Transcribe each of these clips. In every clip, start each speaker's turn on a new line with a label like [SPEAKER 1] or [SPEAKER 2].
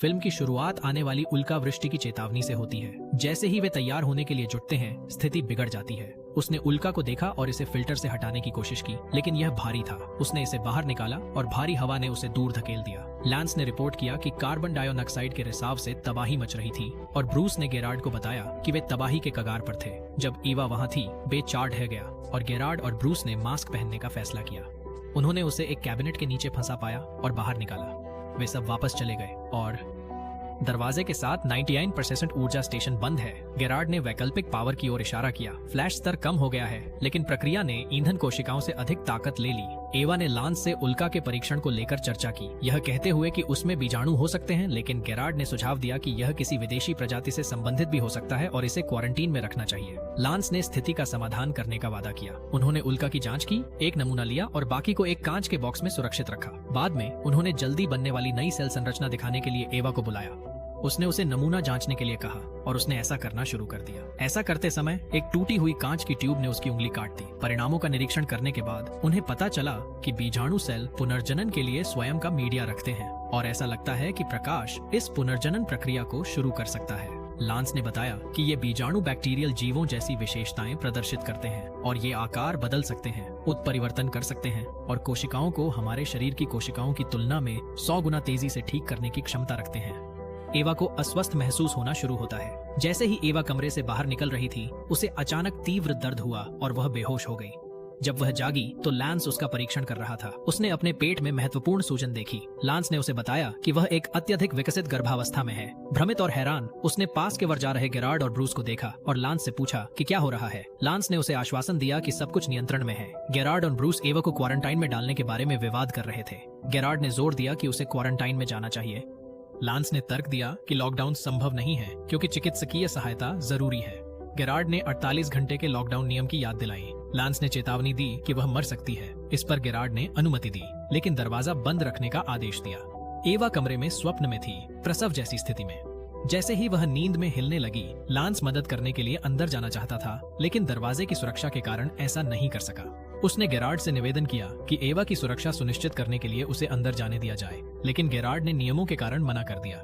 [SPEAKER 1] Film की शुरुआत आने वाली उल्का वृष्टि की चेतावनी से होती है। जैसे ही वे तैयार होने के लिए जुटते हैं, स्थिति बिगड़ जाती है। उसने उल्का को देखा और इसे फिल्टर से हटाने की कोशिश की, लेकिन यह भारी था। उसने इसे बाहर निकाला और भारी हवा ने उसे दूर धकेल दिया। लैंस ने रिपोर्ट किया कि कार्बन डाइऑक्साइड के रिसाव से तबाही मच रही थी और ब्रूस ने गेरार्ड को बताया कि वे तबाही के कगार पर थे। जब ईवा वहां थी, बेचार ढह गया और गेरार्ड और ब्रूस ने मास्क पहनने का फैसला किया। उन्होंने उसे एक कैबिनेट के नीचे फंसा पाया और बाहर निकाला। वे सब वापस चले गए और दरवाजे के साथ 99% ऊर्जा स्टेशन बंद है। गेरार्ड ने वैकल्पिक पावर की ओर इशारा किया। फ्लैश स्तर कम हो गया है, लेकिन प्रक्रिया ने ईंधन कोशिकाओं से अधिक ताकत ले ली। एवा ने लांस से उल्का के परीक्षण को लेकर चर्चा की, यह कहते हुए कि उसमें बीजाणु हो सकते हैं, लेकिन गेरार्ड ने सुझाव दिया कि यह किसी विदेशी प्रजाति से संबंधित भी हो सकता है और इसे क्वारंटीन में रखना चाहिए। लांस ने स्थिति का समाधान करने का वादा किया। उन्होंने उल्का की जांच की, एक नमूना लिया और बाकी को एक कांच के बॉक्स में सुरक्षित रखा। बाद में उन्होंने जल्दी बनने वाली नई सेल संरचना दिखाने के लिए एवा को बुलाया। उसने उसे नमूना जांचने के लिए कहा और उसने ऐसा करना शुरू कर दिया। ऐसा करते समय एक टूटी हुई कांच की ट्यूब ने उसकी उंगली काट दी। परिणामों का निरीक्षण करने के बाद उन्हें पता चला कि बीजाणु सेल पुनर्जनन के लिए स्वयं का मीडिया रखते हैं और ऐसा लगता है कि प्रकाश इस पुनर्जनन प्रक्रिया को शुरू कर सकता है। लांस ने बताया कि ये बीजाणु बैक्टीरियल जीवों जैसी विशेषताएं प्रदर्शित करते हैं और ये आकार बदल सकते हैं, उत्परिवर्तन कर सकते हैं और कोशिकाओं को हमारे शरीर की कोशिकाओं की तुलना में 100 गुना तेजी से ठीक करने की क्षमता रखते हैं। एवा को अस्वस्थ महसूस होना शुरू होता है। जैसे ही एवा कमरे से बाहर निकल रही थी, उसे अचानक तीव्र दर्द हुआ और वह बेहोश हो गई। जब वह जागी तो लांस उसका परीक्षण कर रहा था। उसने अपने पेट में महत्वपूर्ण सूजन देखी। लांस ने उसे बताया कि वह एक अत्यधिक विकसित गर्भावस्था में है। भ्रमित और हैरान उसने पास के वर जा रहे गेरार्ड और ब्रूस को देखा और लांस से पूछा कि क्या हो रहा है। लांस ने उसे आश्वासन दिया कि सब कुछ नियंत्रण में है। गेरार्ड और ब्रूस एवा को क्वारंटाइन में डालने के बारे में विवाद कर रहे थे। गेरार्ड ने जोर दिया कि उसे क्वारंटाइन में जाना चाहिए। लांस ने तर्क दिया कि लॉकडाउन संभव नहीं है क्योंकि चिकित्सकीय सहायता जरूरी है। गेरार्ड ने 48 घंटे के लॉकडाउन नियम की याद दिलाई। लांस ने चेतावनी दी कि वह मर सकती है। इस पर गेरार्ड ने अनुमति दी, लेकिन दरवाजा बंद रखने का आदेश दिया। एवा कमरे में स्वप्न में थी, प्रसव जैसी स्थिति में। जैसे ही वह नींद में हिलने लगी, लांस मदद करने के लिए अंदर जाना चाहता था, लेकिन दरवाजे की सुरक्षा के कारण ऐसा नहीं कर सका। उसने गेरार्ड से निवेदन किया कि एवा की सुरक्षा सुनिश्चित करने के लिए उसे अंदर जाने दिया जाए, लेकिन गेरार्ड ने नियमों के कारण मना कर दिया।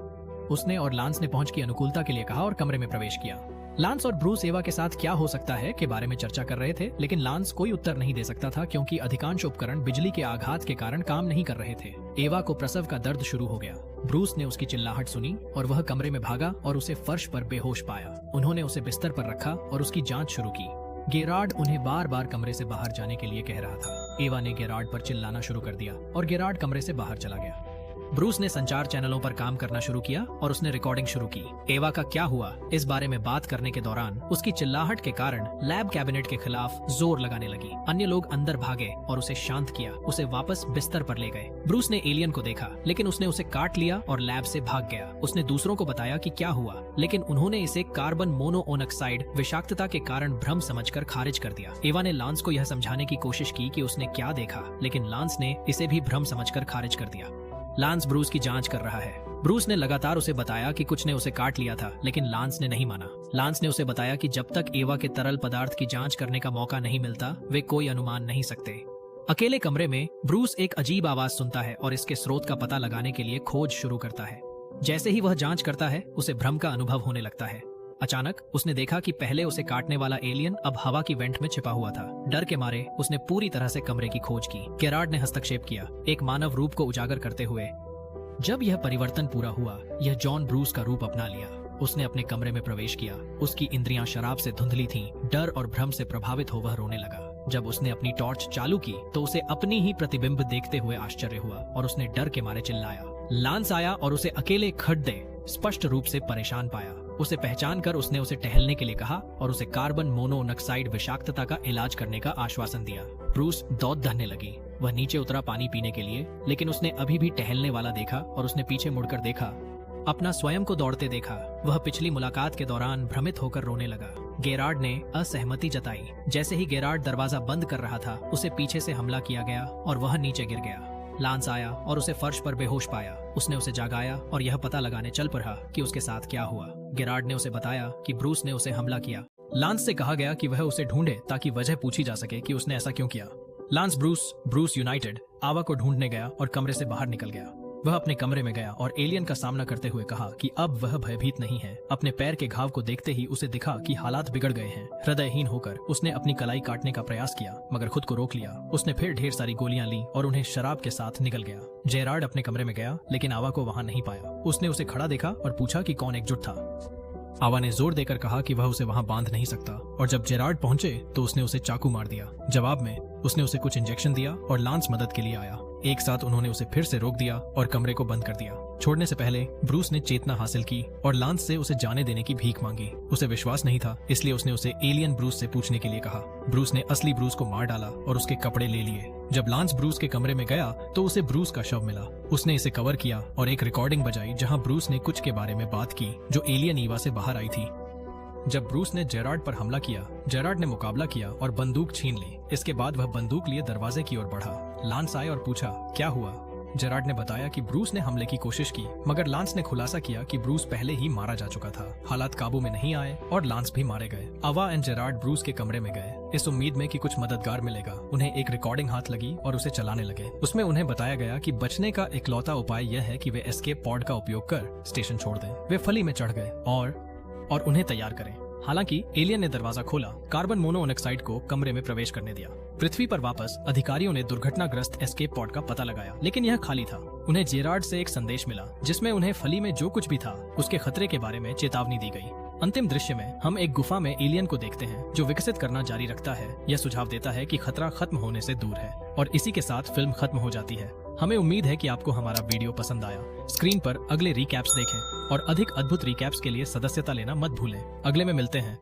[SPEAKER 1] उसने और लांस ने पहुंच की अनुकूलता के लिए कहा और कमरे में प्रवेश किया। लांस और ब्रूस एवा के साथ क्या हो सकता है के बारे में चर्चा कर रहे थे, लेकिन लांस कोई उत्तर नहीं दे सकता था क्योंकि अधिकांश उपकरण बिजली के आघात के कारण काम नहीं कर रहे थे। एवा को प्रसव का दर्द शुरू हो गया। ब्रूस ने उसकी चिल्लाहट सुनी और वह कमरे में भागा और उसे फर्श पर बेहोश पाया। उन्होंने उसे बिस्तर पर रखा और उसकी जांच शुरू की। गेरार्ड उन्हें बार बार कमरे से बाहर जाने के लिए कह रहा था। एवा ने गेरार्ड पर चिल्लाना शुरू कर दिया और गेरार्ड कमरे से बाहर चला गया। ब्रूस ने संचार चैनलों पर काम करना शुरू किया और उसने रिकॉर्डिंग शुरू की। एवा का क्या हुआ इस बारे में बात करने के दौरान उसकी चिल्लाहट के कारण लैब कैबिनेट के खिलाफ जोर लगाने लगी। अन्य लोग अंदर भागे और उसे शांत किया। उसे वापस बिस्तर पर ले गए। ब्रूस ने एलियन को देखा, लेकिन उसने उसे काट लिया और लैब से भाग गया। उसने दूसरों को बताया कि क्या हुआ, लेकिन उन्होंने इसे कार्बन मोनोऑक्साइड विषाक्तता के कारण भ्रम समझकर खारिज कर दिया। एवा ने लांस को यह समझाने की कोशिश की कि उसने क्या देखा, लेकिन लांस ने इसे भी भ्रम समझकर खारिज कर दिया। लांस ब्रूस की जांच कर रहा है। ब्रूस ने लगातार उसे बताया कि कुछ ने उसे काट लिया था, लेकिन लांस ने नहीं माना। लांस ने उसे बताया कि जब तक एवा के तरल पदार्थ की जांच करने का मौका नहीं मिलता, वे कोई अनुमान नहीं सकते। अकेले कमरे में ब्रूस एक अजीब आवाज सुनता है और इसके स्रोत का पता लगाने के लिए खोज शुरू करता है। जैसे ही वह जांच करता है, उसे भ्रम का अनुभव होने लगता है। अचानक उसने देखा कि पहले उसे काटने वाला एलियन अब हवा की वेंट में छिपा हुआ था। डर के मारे उसने पूरी तरह से कमरे की खोज की। गेरार्ड ने हस्तक्षेप किया, एक मानव रूप को उजागर करते हुए। जब यह परिवर्तन पूरा हुआ, यह जॉन ब्रूस का रूप अपना लिया। उसने अपने कमरे में प्रवेश किया। उसकी इंद्रियां शराब से धुंधली थीं। डर और भ्रम से प्रभावित हो वह रोने लगा। जब उसने अपनी टॉर्च चालू की तो उसे अपनी ही प्रतिबिंब देखते हुए आश्चर्य हुआ और उसने डर के मारे चिल्लाया। लांस आया और उसे अकेले खड़े स्पष्ट रूप से परेशान पाया। उसे पहचान कर उसने उसे टहलने के लिए कहा और उसे कार्बन मोनोऑक्साइड विषाक्तता का इलाज करने का आश्वासन दिया। ब्रूस दौड़ धरने लगी। वह नीचे उतरा पानी पीने के लिए, लेकिन उसने अभी भी टहलने वाला देखा और उसने पीछे मुड़कर देखा, अपना स्वयं को दौड़ते देखा। वह पिछली मुलाकात के दौरान भ्रमित होकर रोने लगा। गेरार्ड ने असहमति जताई। जैसे ही गेरार्ड दरवाजा बंद कर रहा था, उसे पीछे से हमला किया गया और वह नीचे गिर गया। लांस आया और उसे फर्श पर बेहोश पाया। उसने उसे जगाया और यह पता लगाने चल पड़ा कि उसके साथ क्या हुआ। गेरार्ड ने उसे बताया कि ब्रूस ने उसे हमला किया। लांस से कहा गया कि वह उसे ढूंढे ताकि वजह पूछी जा सके कि उसने ऐसा क्यों किया। लांस ब्रूस यूनाइटेड आवा को ढूंढने गया और कमरे से बाहर निकल गया। वह अपने कमरे में गया और एलियन का सामना करते हुए कहा कि अब वह भयभीत नहीं है। अपने पैर के घाव को देखते ही उसे दिखा कि हालात बिगड़ गए हैं। हृदयहीन होकर उसने अपनी कलाई काटने का प्रयास किया मगर खुद को रोक लिया। उसने फिर ढेर सारी गोलियां ली और उन्हें शराब के साथ निकल गया। जेरार्ड अपने कमरे में गया लेकिन आवा को वहां नहीं पाया। उसने उसे खड़ा देखा और पूछा कि कौन एकजुट था। आवा ने जोर देकर कहा कि वह उसे वहां बांध नहीं सकता और जब जेरार्ड पहुंचे तो उसने उसे चाकू मार दिया। जवाब में उसने उसे कुछ इंजेक्शन दिया और लांस मदद के लिए आया। एक साथ उन्होंने उसे फिर से रोक दिया और कमरे को बंद कर दिया। छोड़ने से पहले ब्रूस ने चेतना हासिल की और लांस से उसे जाने देने की भीख मांगी। उसे विश्वास नहीं था इसलिए उसने उसे एलियन ब्रूस से पूछने के लिए कहा। ब्रूस ने असली ब्रूस को मार डाला और उसके कपड़े ले लिए। जब लांस ब्रूस के कमरे में गया तो उसे ब्रूस का शव मिला। उसने इसे कवर किया और एक रिकॉर्डिंग बजाई जहां ब्रूस ने कुछ के बारे में बात की जो एलियन ईवा से बाहर आई थी। जब ब्रूस ने जेरार्ड पर हमला किया, जेरार्ड ने मुकाबला किया और बंदूक छीन ली। इसके बाद वह बंदूक लिए दरवाजे की ओर बढ़ा। लांस आए और पूछा क्या हुआ। जेरार्ड ने बताया कि ब्रूस ने हमले की कोशिश की मगर लांस ने खुलासा किया कि ब्रूस पहले ही मारा जा चुका था। हालात काबू में नहीं आए और लांस भी मारे गए। आवा एंड जेरार्ड ब्रूस के कमरे में गए इस उम्मीद में कि कुछ मददगार मिलेगा। उन्हें एक रिकॉर्डिंग हाथ लगी और उसे चलाने लगे। उसमें उन्हें बताया गया कि बचने का इकलौता उपाय यह है कि वे एस्केप पॉड का उपयोग कर स्टेशन छोड़ दें। वे फली में चढ़ गए और उन्हें तैयार करें। हालांकि एलियन ने दरवाजा खोला, कार्बन मोनोऑक्साइड को कमरे में प्रवेश करने दिया। पृथ्वी पर वापस अधिकारियों ने दुर्घटनाग्रस्त एस्केप पॉड का पता लगाया लेकिन यह खाली था। उन्हें जेरार्ड से एक संदेश मिला जिसमें उन्हें फली में जो कुछ भी था उसके खतरे के बारे में चेतावनी दी गई। अंतिम दृश्य में हम एक गुफा में एलियन को देखते हैं जो विकसित करना जारी रखता है। यह सुझाव देता है कि खतरा खत्म होने से दूर है और इसी के साथ फिल्म खत्म हो जाती है। हमें उम्मीद है कि आपको हमारा वीडियो पसंद आया। स्क्रीन पर अगले रिकैप्स देखें और अधिक अद्भुत रिकैप्स के लिए सदस्यता लेना मत भूलें। अगले में मिलते हैं।